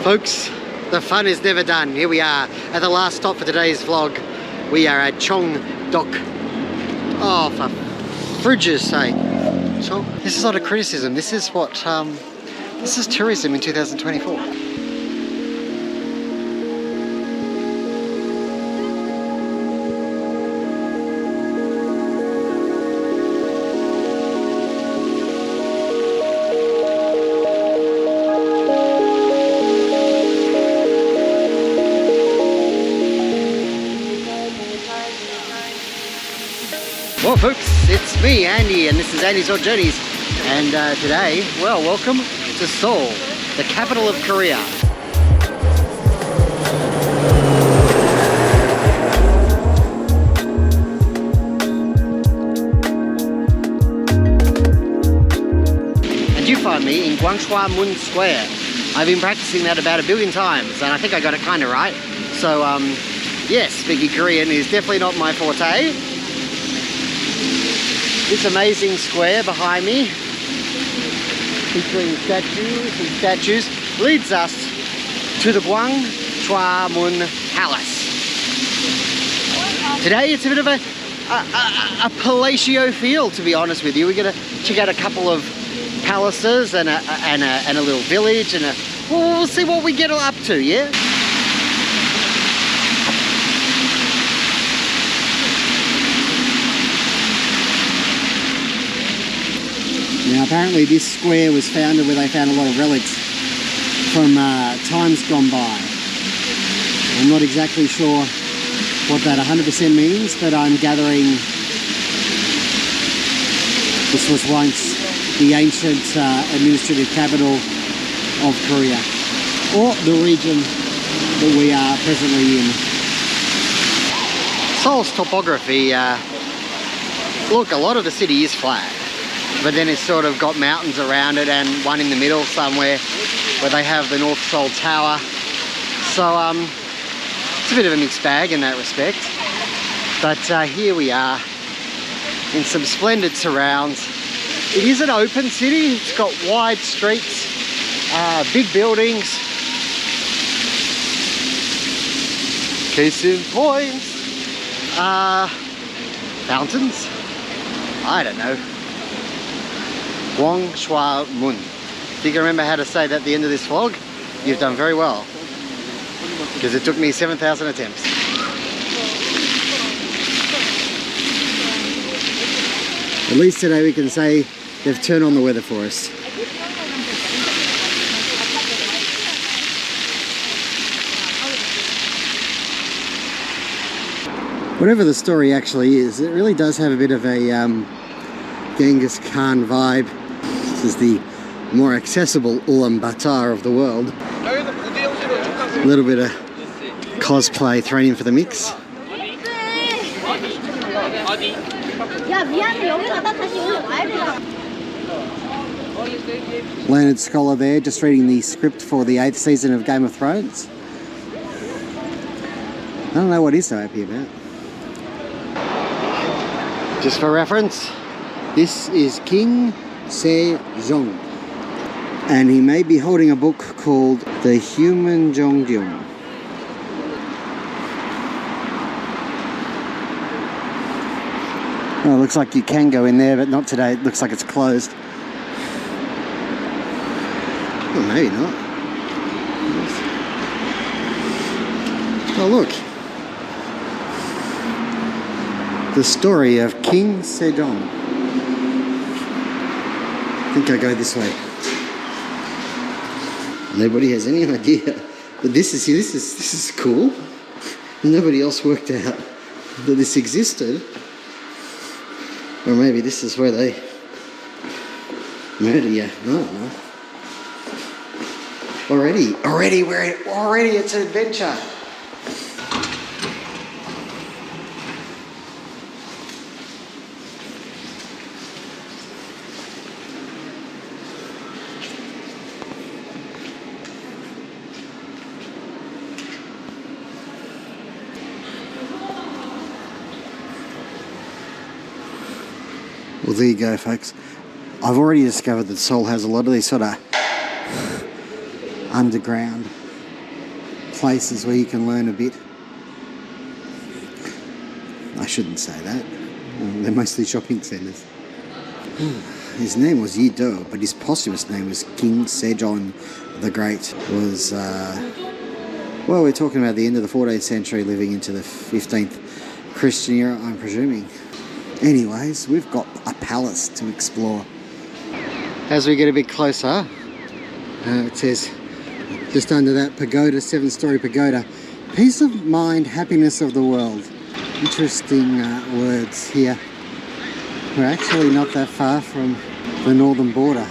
Folks, the fun is never done. Here we are at the last stop for today's vlog. We are at Cheongdok. Oh, for fridges sake. This is not a criticism. This is what, this is tourism in 2024. Well folks, it's me, Andy, and this is Andy's Odd Journeys. And today, well, welcome to Seoul, the capital of Korea. And you find me in Gwanghwamun Square. I've been practicing that about 1 billion times, and I think I got it kind of right. So, yes, speaking Korean is definitely not my forte. This amazing square behind me, featuring statues, leads us to the Gwanghwamun Palace. Today it's a bit of a palatial feel, to be honest with you. We're going to check out a couple of palaces and a little village, and we'll see what we get up to, yeah? Now apparently this square was founded where they found a lot of relics from times gone by. I'm not exactly sure what that 100% means, but I'm gathering this was once the ancient administrative capital of Korea, or the region that we are presently in. Seoul's topography, look, a lot of the city is flat. But then it's sort of got mountains around it and one in the middle somewhere where they have the North Seoul Tower. So it's a bit of a mixed bag in that respect. But here we are in some splendid surrounds. It is an open city. It's got wide streets, big buildings. Case in point. Fountains? I don't know. Gwanghwamun. If you can remember how to say that at the end of this vlog, you've done very well. Because it took me 7,000 attempts. At least today we can say they've turned on the weather for us. Whatever the story actually is, it really does have a bit of a Genghis Khan vibe. This is the more accessible Ulaanbaatar of the world. A little bit of cosplay thrown in for the mix. Learned scholar there, just reading the script for the 8th season of Game of Thrones. I don't know what he's so happy about. Just for reference, this is King Sejong, and he may be holding a book called The Human Jeongyong. Well, it looks like you can go in there, but not today. It looks like it's closed. Well, maybe not. Oh, look. The story of King Sejong. I think I go this way. Nobody has any idea, but this is cool. Nobody else worked out that this existed, or maybe this is where they murder you. I don't know. Already it's an adventure. Well, there you go, folks. I've already discovered that Seoul has a lot of these sort of underground places where you can learn a bit. I shouldn't say that. They're mostly shopping centres. His name was Yi Do, but his posthumous name was King Sejong the Great. Was, well, we're talking about the end of the 14th century, living into the 15th Christian era, I'm presuming. Anyways, we've got a palace to explore. As we get a bit closer, it says, just under that pagoda, 7-story pagoda, peace of mind, happiness of the world. Interesting words here. We're actually not that far from the northern border.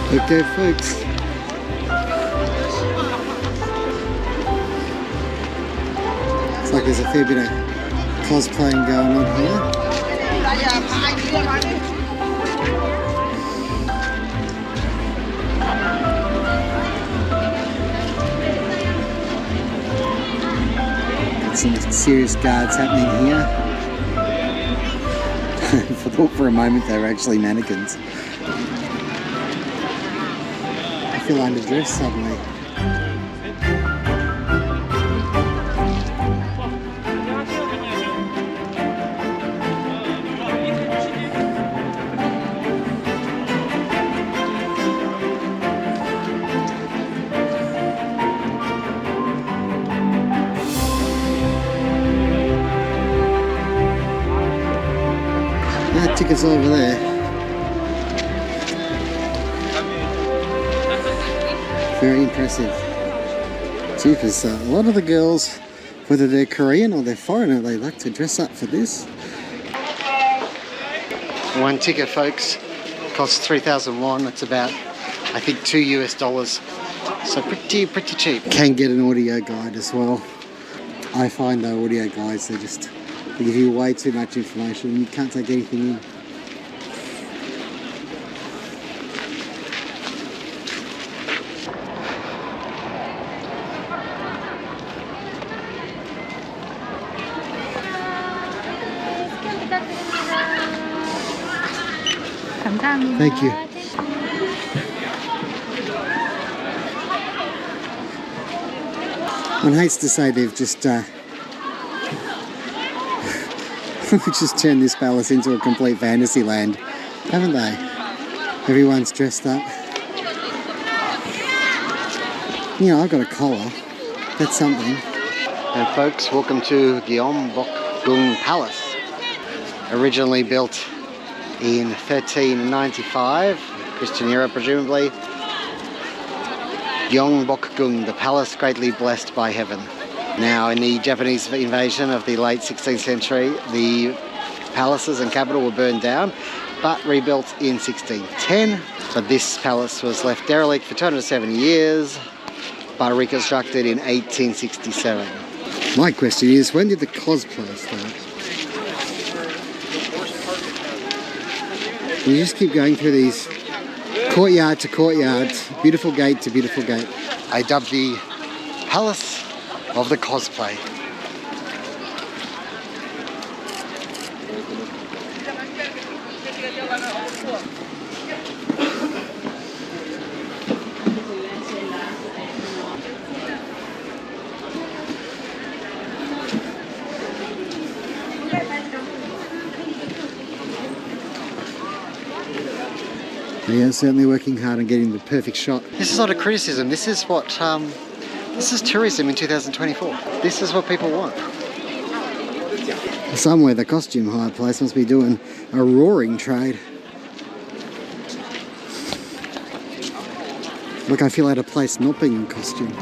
Okay, folks. Looks like there's a fair bit of cosplaying going on here. Got some serious guards happening here. I thought for a moment they were actually mannequins. I feel underdressed suddenly. That ticket's over there. Very impressive. Jeepers, a lot of the girls, whether they're Korean or they're foreigner, they like to dress up for this. One ticket, folks, costs 3,000 won. That's about, I think, $2 US. So pretty cheap. Can get an audio guide as well. I find the audio guides, they give you way too much information and you can't take anything in. Thank you. One hates to say they've just just turned this palace into a complete fantasy land, haven't they? Everyone's dressed up. You know, I've got a collar. That's something. And folks, welcome to Gyeongbokgung Palace. Originally built in 1395, Christian era presumably. Gyeongbokgung, the palace greatly blessed by heaven. Now, in the Japanese invasion of the late 16th century, the palaces and capital were burned down, but rebuilt in 1610. But this palace was left derelict for 270 years, but reconstructed in 1867. My question is, when did the cosplay start? You just keep going through these courtyard to courtyard, beautiful gate to beautiful gate. I dubbed the Palace of the Cosplay. Yeah, certainly working hard on getting the perfect shot. This is not a criticism. This is what, this is tourism in 2024. This is what people want. Somewhere the costume hire place must be doing a roaring trade. Look, I feel out of place not being in costume.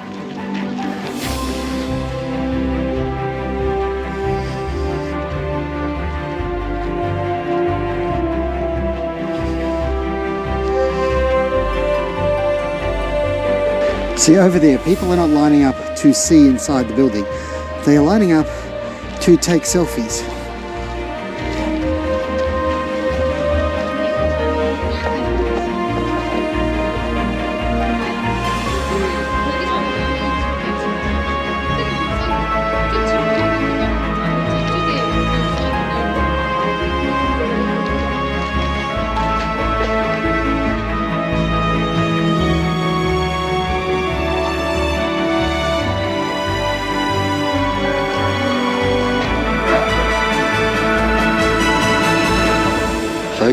See, over there, people are not lining up to see inside the building. They are lining up to take selfies.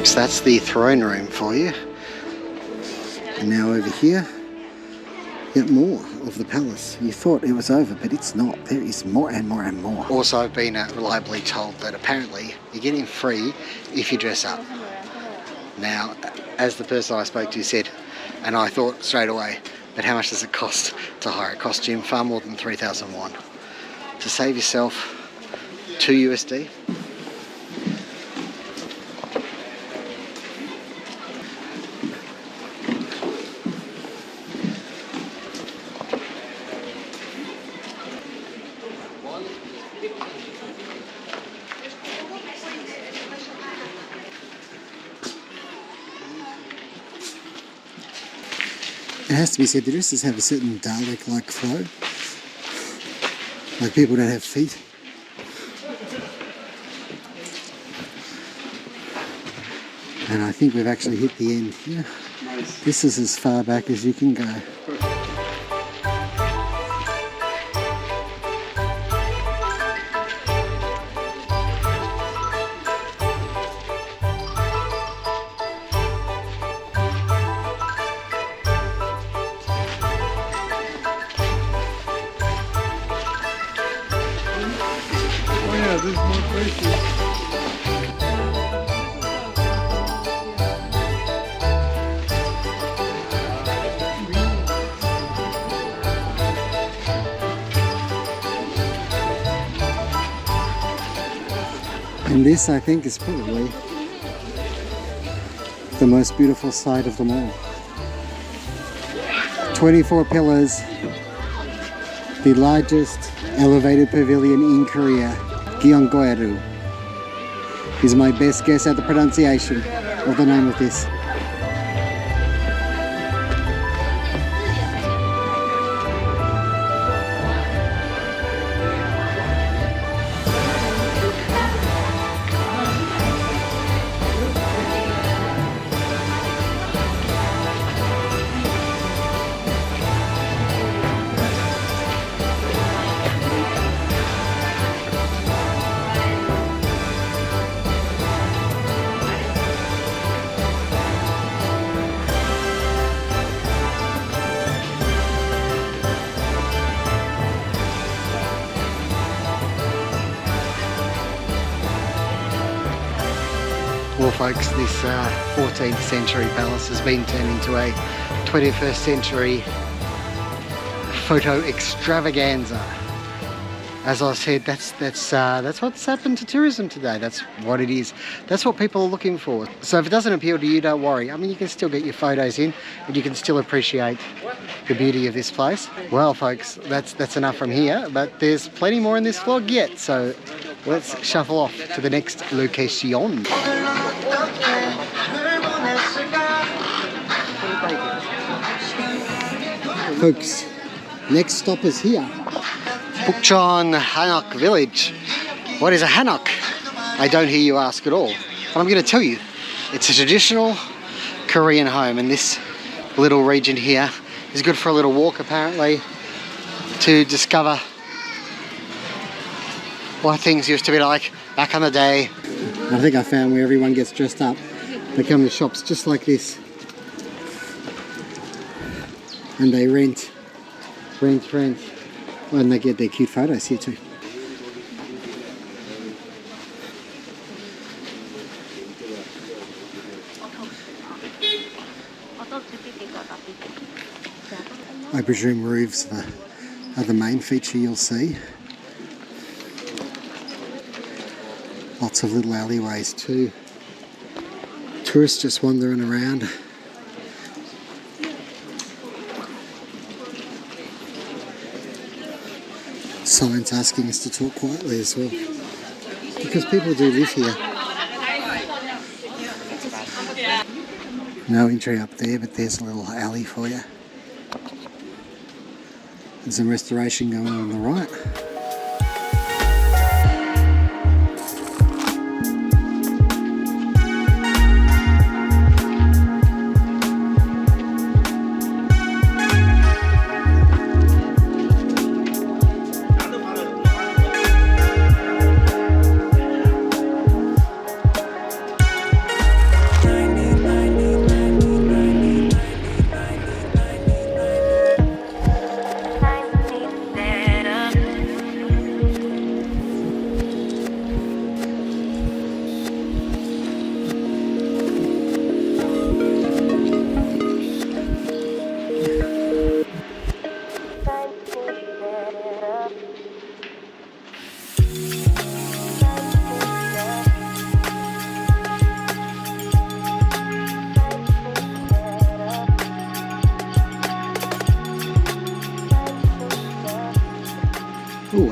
Folks, that's the throne room for you. And now over here, yet more of the palace. You thought it was over, but it's not. There is more and more and more. Also, I've been reliably told that apparently you're getting free if you dress up. Now, as the person I spoke to said, and I thought straight away, but how much does it cost to hire a costume? Far more than 3,000 won. To save yourself 2 USD. It has to be said, the dresses have a certain Dalek-like flow. Like people don't have feet. And I think we've actually hit the end here. Nice. This is as far back as you can go. There's more places. And this, I think, is probably the most beautiful sight of them all. 24 pillars, the largest elevated pavilion in Korea. Gyeongbokgung is my best guess at the pronunciation of the name of this. Well folks, this 14th century palace has been turned into a 21st century photo extravaganza. As I said, that's what's happened to tourism today. That's what it is. That's what people are looking for. So if it doesn't appeal to you, don't worry. I mean, you can still get your photos in and you can still appreciate the beauty of this place. Well folks, that's enough from here, but there's plenty more in this vlog yet. So let's shuffle off to the next location. Folks, next stop is here. Bukchon Hanok Village. What is a Hanok? I don't hear you ask at all. But I'm going to tell you. It's a traditional Korean home, and this little region here is good for a little walk apparently to discover what things used to be like back in the day. I think I found where everyone gets dressed up. They come to shops just like this and they rent. And they get their cute photos here too. I presume roofs are the main feature you'll see. Lots of little alleyways too. Tourists just wandering around. Signs asking us to talk quietly as well, because people do live here. No entry up there, but there's a little alley for you. There's some restoration going on the right.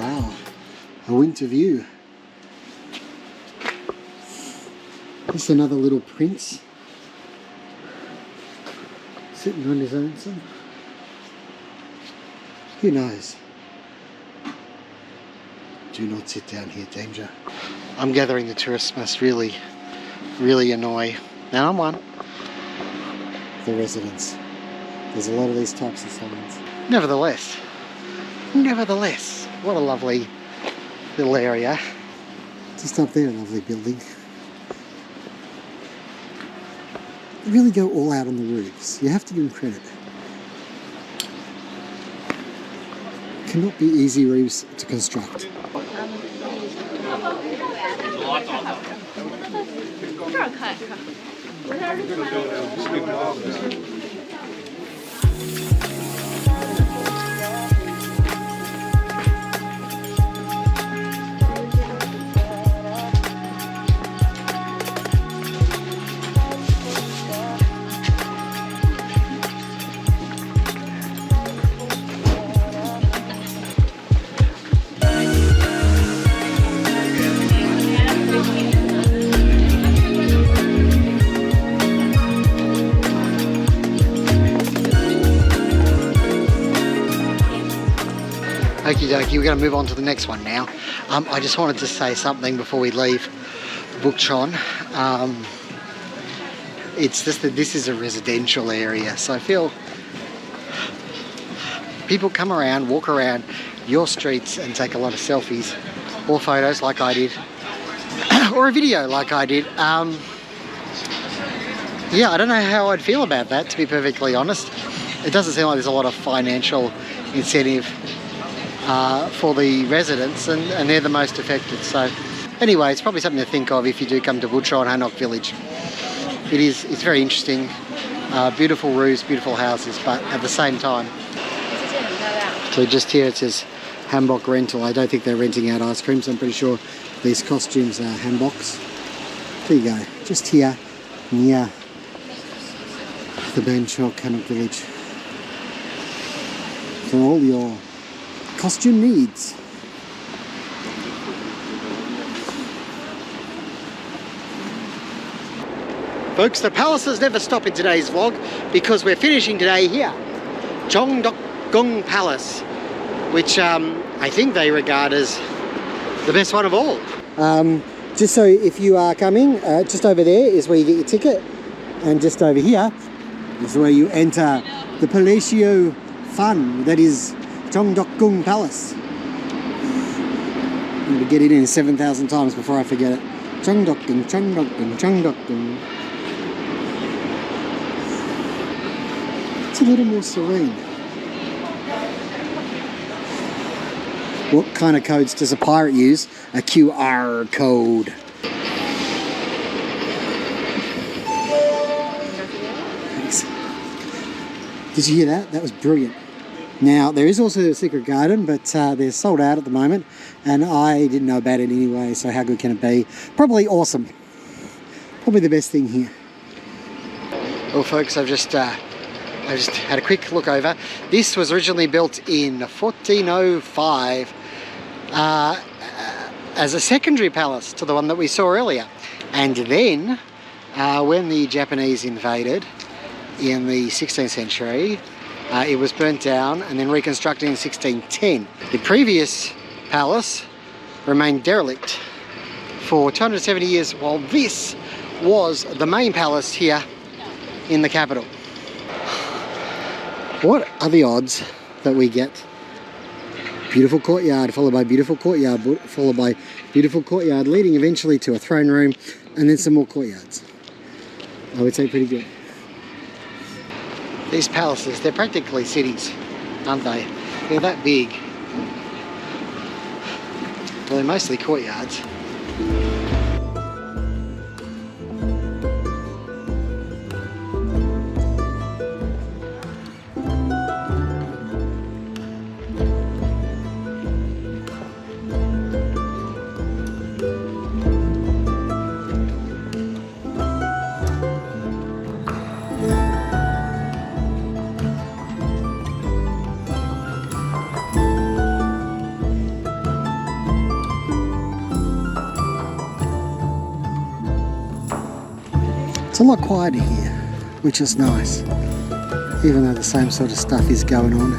wow, a winter view. This is another little prince sitting on his own son. Who knows? Do not sit down here, danger. I'm gathering the tourists must really annoy, and I'm one, the residents. There's a lot of these types of signs. Nevertheless, what a lovely little area. Just up there, a lovely building. They really go all out on the roofs. You have to give them credit. Cannot be easy roofs to construct. Okie dokie, we're going to move on to the next one now. I just wanted to say something before we leave Bukchon. It's just that this is a residential area, so I feel people come around, walk around your streets and take a lot of selfies or photos like I did, or a video like I did. Yeah, I don't know how I'd feel about that, to be perfectly honest. It doesn't seem like there's a lot of financial incentive for the residents, and they're the most affected. So anyway, it's probably something to think of if you do come to Bukchon Hanok Village. It's very interesting, beautiful roofs, beautiful houses, but at the same time. So just here it says hanbok rental. I don't think they're renting out ice creams. I'm pretty sure these costumes are hanboks. There you go, just here near the Bukchon Hanok Village for all your costume needs. Folks, the palaces never stop in today's vlog because we're finishing today here, Gyeongbokgung Palace, which I think they regard as the best one of all. Just so if you are coming, just over there is where you get your ticket, and just over here is where you enter the Palacio Fun, that is Gyeongbokgung Palace. I'm going to get it in 7,000 times before I forget it. Changgyeonggung, Changgyeonggung, Changgyeonggung. It's a little more serene. What kind of codes does a pirate use? A QR code. Thanks. Did you hear that? That was brilliant. Now, there is also a secret garden, but they're sold out at the moment, and I didn't know about it anyway, so how good can it be? Probably awesome. Probably the best thing here. Well, folks, I've just had a quick look over. This was originally built in 1405 as a secondary palace to the one that we saw earlier. And then, when the Japanese invaded in the 16th century, it was burnt down and then reconstructed in 1610. The previous palace remained derelict for 270 years, while this was the main palace here in the capital. What are the odds that we get beautiful courtyard followed by beautiful courtyard followed by beautiful courtyard leading eventually to a throne room and then some more courtyards? I would say pretty good. These palaces, they're practically cities, aren't they? They're that big. Well, they're mostly courtyards. It's a lot quieter here, which is nice, even though the same sort of stuff is going on.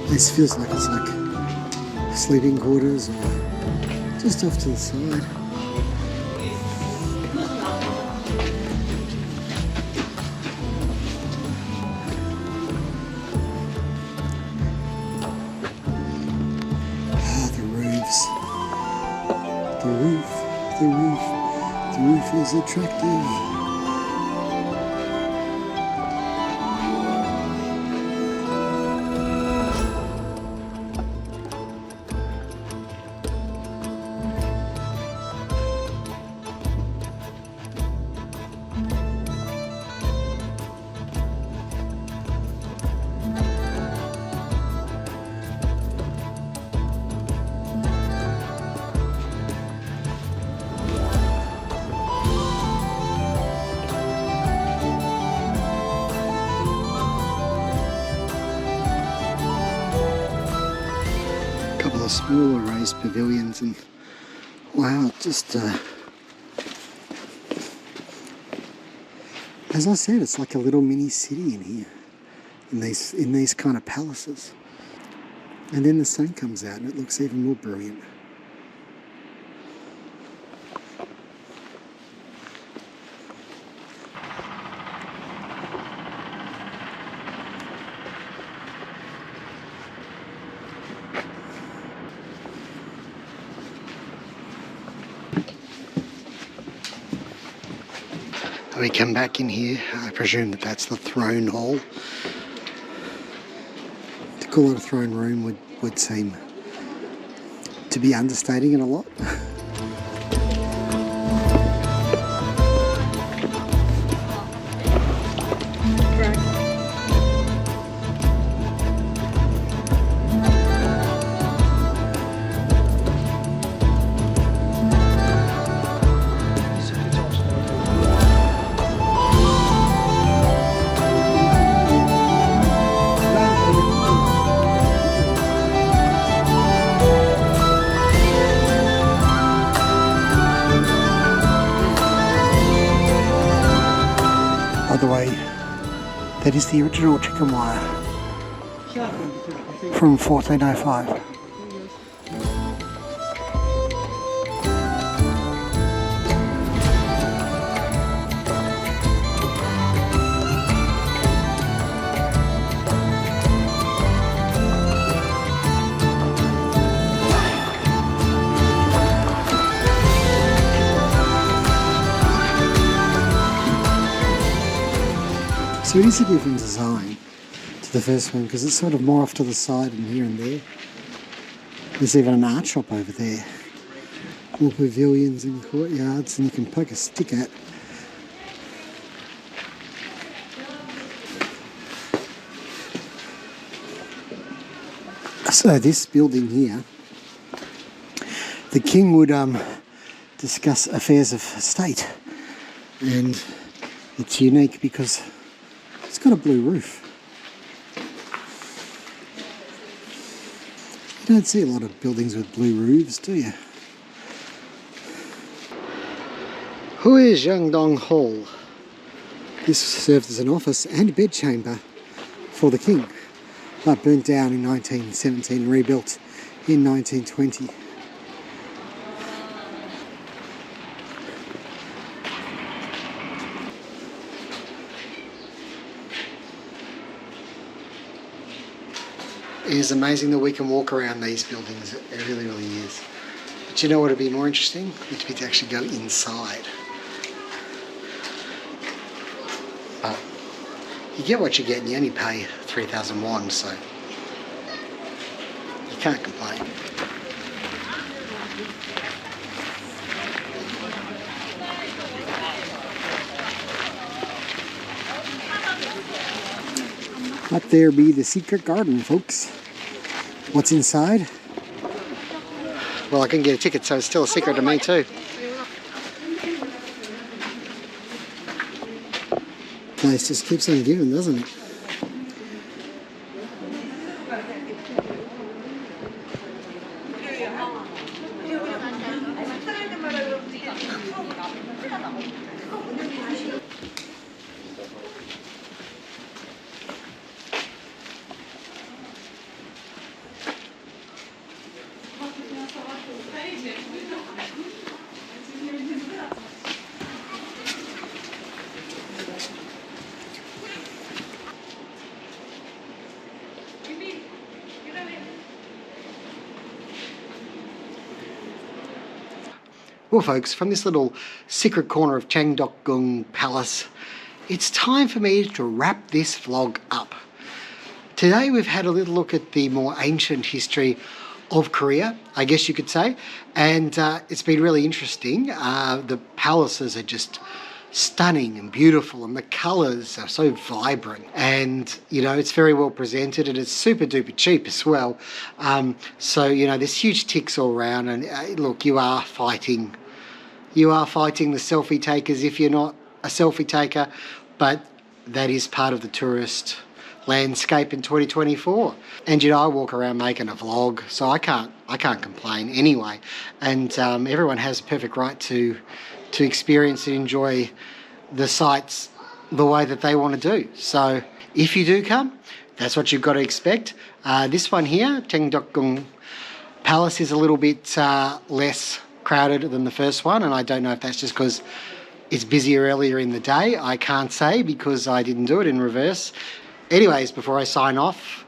This feels like it's like sleeping quarters or just off to the side. Ah, the roofs. The roof is attractive. Smaller raised pavilions, and wow, just as I said, it's like a little mini city in here, in these kind of palaces. And then the sun comes out and it looks even more brilliant. We come back in here. I presume that that's the throne hall. To call it a throne room would seem to be understating it a lot. By the way, that is the original chicken wire from 1405. So it is a different design to the first one because it's sort of more off to the side and here and there. There's even an art shop over there. More pavilions and courtyards, and you can poke a stick at. So this building here, the king would discuss affairs of state, and it's unique because it's got a blue roof. You don't see a lot of buildings with blue roofs, do you? Who is Gyeongdong Hall? This served as an office and bedchamber for the king, but burnt down in 1917 and rebuilt in 1920. It is amazing that we can walk around these buildings. It really, really is. But you know what would be more interesting? Would be to actually go inside. But you get what you get and you only pay 3,000 won, so you can't complain. Up there be the secret garden, folks. What's inside? Well, I couldn't get a ticket, so it's still a secret to me too. place just keeps on giving, doesn't it? Well folks, from this little secret corner of Changgyeonggung Palace, it's time for me to wrap this vlog up. Today we've had a little look at the more ancient history of Korea, I guess you could say, and it's been really interesting. The palaces are just stunning and beautiful, and the colours are so vibrant, and you know, it's very well presented, and it's super duper cheap as well. So you know, there's huge ticks all around, and look, you are fighting the selfie takers if you're not a selfie taker, but that is part of the tourist landscape in 2024. And you know, I walk around making a vlog, so I can't complain anyway, and everyone has a perfect right to experience and enjoy the sights the way that they want to do. So if you do come, that's what you've got to expect. This one here, Changgyeonggung Palace, is a little bit less crowded than the first one, and I don't know if that's just because it's busier earlier in the day. I can't say because I didn't do it in reverse. Anyways, before I sign off,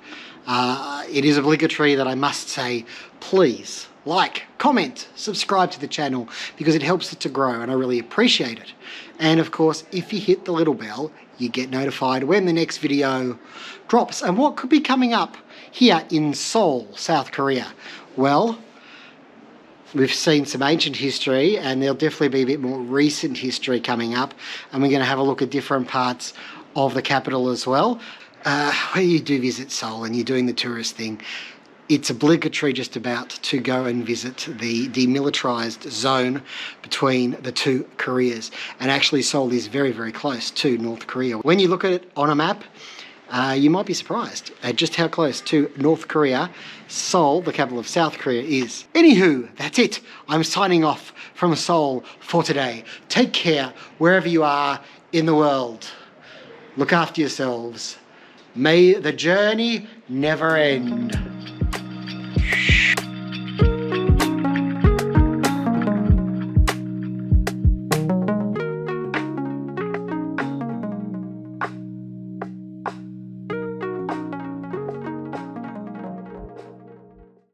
it is obligatory that I must say, please like, comment, subscribe to the channel, because it helps it to grow and I really appreciate it. And of course, if you hit the little bell, you get notified when the next video drops. And what could be coming up here in Seoul, South Korea? Well, we've seen some ancient history, and there'll definitely be a bit more recent history coming up, and we're going to have a look at different parts of the capital as well. When you do visit Seoul and you're doing the tourist thing, it's obligatory just about to go and visit the demilitarized zone between the two Koreas. And actually Seoul is very, very close to North Korea. When you look at it on a map, you might be surprised at just how close to North Korea Seoul, the capital of South Korea, is. Anywho, that's it. I'm signing off from Seoul for today. Take care wherever you are in the world. Look after yourselves. May the journey never end.